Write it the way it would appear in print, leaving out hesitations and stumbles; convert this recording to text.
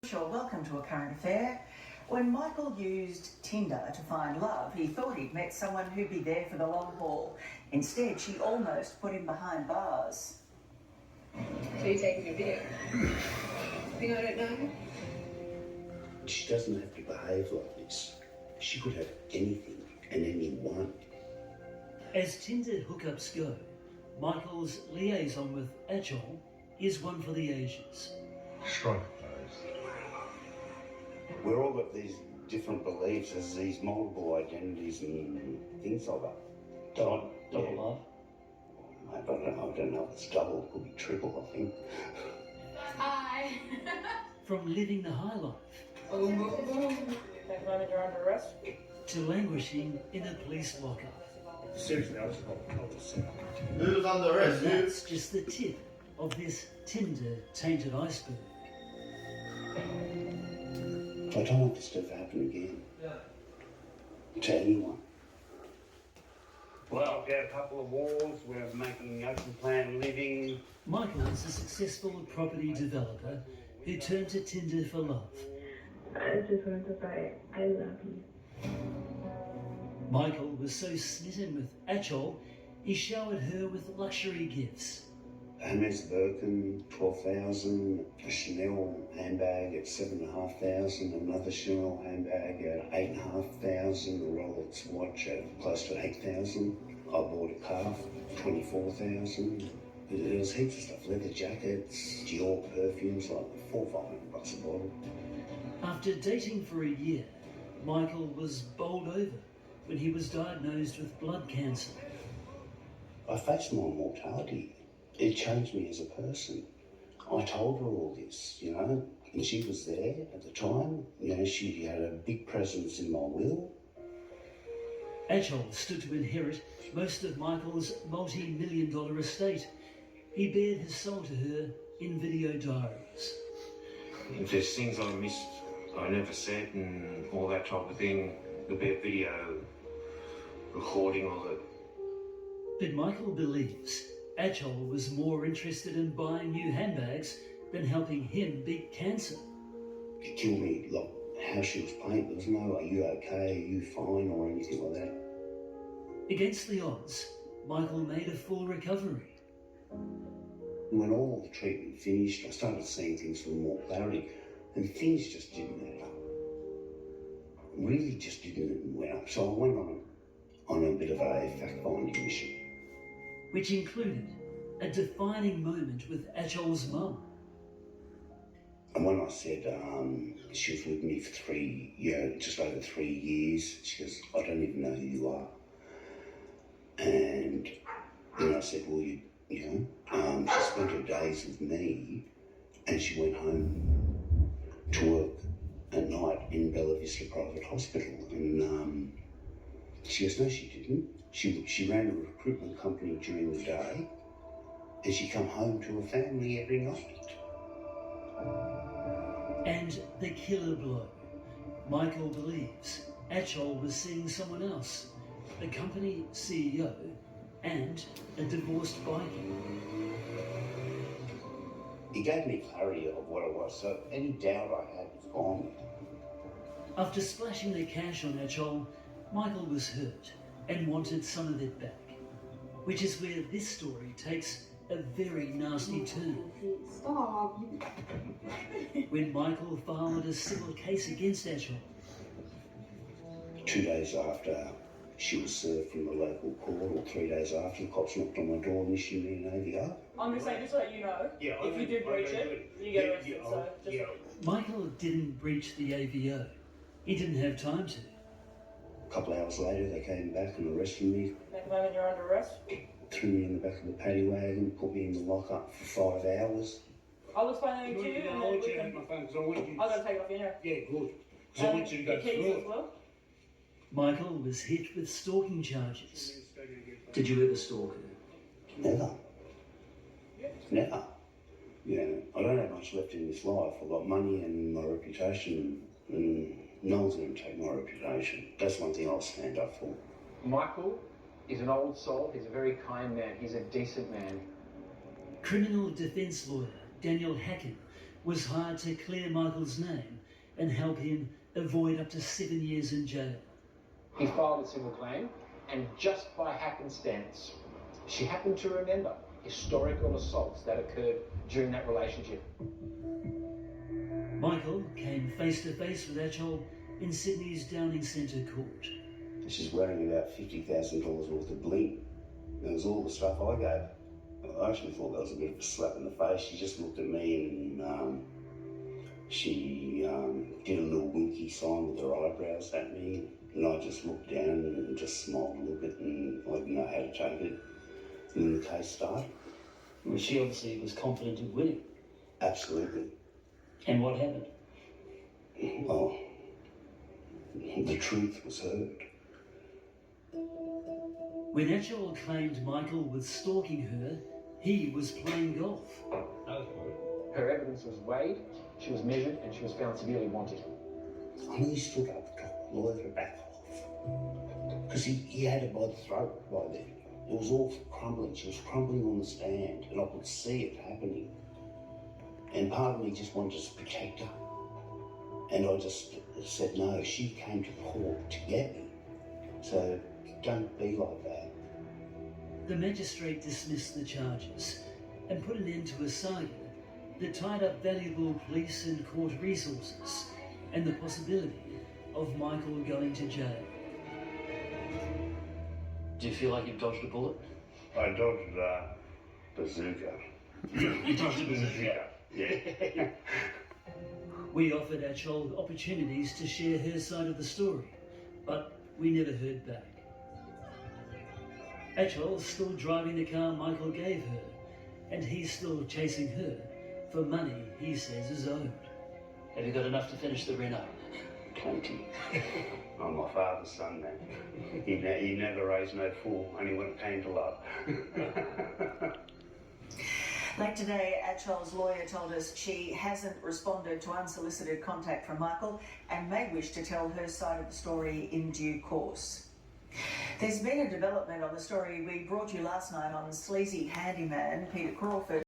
Sure, welcome to A Current Affair. When Michael used Tinder to find love, he thought he'd met someone who'd be there for the long haul. Instead, she almost put him behind bars. So you're taking a video? Think I don't know? She doesn't have to behave like this. She could have anything and anyone. As Tinder hookups go, Michael's liaison with Achol is one for the ages. Strike. We're all got these different beliefs, as these multiple identities and things like that. Double love? I don't know if it's double, it could be triple, I think. Hi. From living the high life Take a moment, you're under arrest. to languishing in a police lockup. Seriously, I just got to say. Who's under arrest? And that's just the tip of this Tinder-tainted iceberg. I don't want this to happen again. To anyone. Well, I've got a couple of walls, we're making open plan living. Michael is a successful property developer who turned to Tinder for love. I just wanted to say, I love you. Michael was so smitten with Achol, he showered her with luxury gifts. Hermes Birkin, 12,000. A Chanel handbag at 7,500. Another Chanel handbag at 8,500. A Rolex watch at close to 8,000. I bought a car for 24,000. There was heaps of stuff. Leather jackets, Dior perfumes, like $400-500 a bottle. After dating for a year, Michael was bowled over when he was diagnosed with blood cancer. I faced my mortality. It changed me as a person. I told her all this, and she was there at the time. She had a big presence in my will. Achol stood to inherit most of Michael's multi-million-dollar estate. He bared his soul to her in video diaries. If there's things I missed, I never said, and all that type of thing, there'll be a video recording of it. But Michael believes Achol was more interested in buying new handbags than helping him beat cancer. It killed me, like how she was playing. There was no, are you okay, are you fine, or anything like that. Against the odds, Michael made a full recovery. When all the treatment finished, I started seeing things with more clarity, and things just didn't add up. Really just didn't went up. So I went on a bit of a fact-finding mission. Which included a defining moment with Achol's mum. And when I said she was with me for just over 3 years, she goes, I don't even know who you are. And then I said, well, she spent her days with me, and she went home to work at night in Bella Vista Private Hospital. And she goes, no, she didn't. She ran a recruitment company during the day, and she come home to her family every night. And the killer blow. Michael believes Achol was seeing someone else, the company CEO and a divorced biker. He gave me clarity of what it was, so any doubt I had was gone. After splashing the cash on Achol, Michael was hurt and wanted some of it back, which is where this story takes a very nasty turn. Stop. When Michael filed a civil case against Achol. 2 days after she was served from the local court, or 3 days after, the cops knocked on my door and issued me an AVR. I'm just saying, just so you know, if you did breach it, you get arrested. Michael didn't breach the AVO. He didn't have time to. A couple of hours later, they came back and arrested me. At the moment, you're under arrest. Threw me in the back of the paddy wagon, put me in the lockup for 5 hours. I'll explain it to you, and then we can... my phone, because I want you. I'll go take it off you now. Yeah, good. Because I want you to go your keys through as it. well. Michael was hit with stalking charges. Did you ever stalk her? Never. Never. I don't have much left in this life. I've got money and my reputation, and no one's going to take my reputation. That's one thing I'll stand up for. Michael is an old soul. He's a very kind man. He's a decent man. Criminal defence lawyer Daniel Hacken was hired to clear Michael's name and help him avoid up to 7 years in jail. He filed a civil claim, and just by happenstance, she happened to remember historical assaults that occurred during that relationship. Michael came face to face with Achol in Sydney's Downing Centre Court. She's wearing about $50,000 worth of bling. It was all the stuff I gave. I actually thought that was a bit of a slap in the face. She just looked at me and she did a little winky sign with her eyebrows at me, and I just looked down and just smiled a little bit, and I didn't know how to take it. And then the case started. Well, she obviously was confident of winning. Absolutely. And what happened? Well, the truth was heard. When Achol claimed Michael was stalking her, he was playing golf. Her evidence was weighed, she was measured, and she was found severely wanted. I nearly stood up to the lawyer to back off, because he had her by the throat by then. It was all crumbling. She was crumbling on the stand, and I could see it happening. And part of me just wanted to protect her. And I just said, no, she came to court to get me. So don't be like that. The magistrate dismissed the charges and put an end to a saga that tied up valuable police and court resources and the possibility of Michael going to jail. Do you feel like you've dodged a bullet? I dodged a bazooka. You dodged a bazooka? Yeah. We offered Achol opportunities to share her side of the story, but we never heard back. Achol's still driving the car Michael gave her, and he's still chasing her for money he says is owed. Have you got enough to finish the rent up? Plenty. I'm my father's son, man. He never raised no fool, only when it came to love. Late today, Achol's lawyer told us she hasn't responded to unsolicited contact from Michael and may wish to tell her side of the story in due course. There's been a development on the story we brought you last night on sleazy handyman Peter Crawford.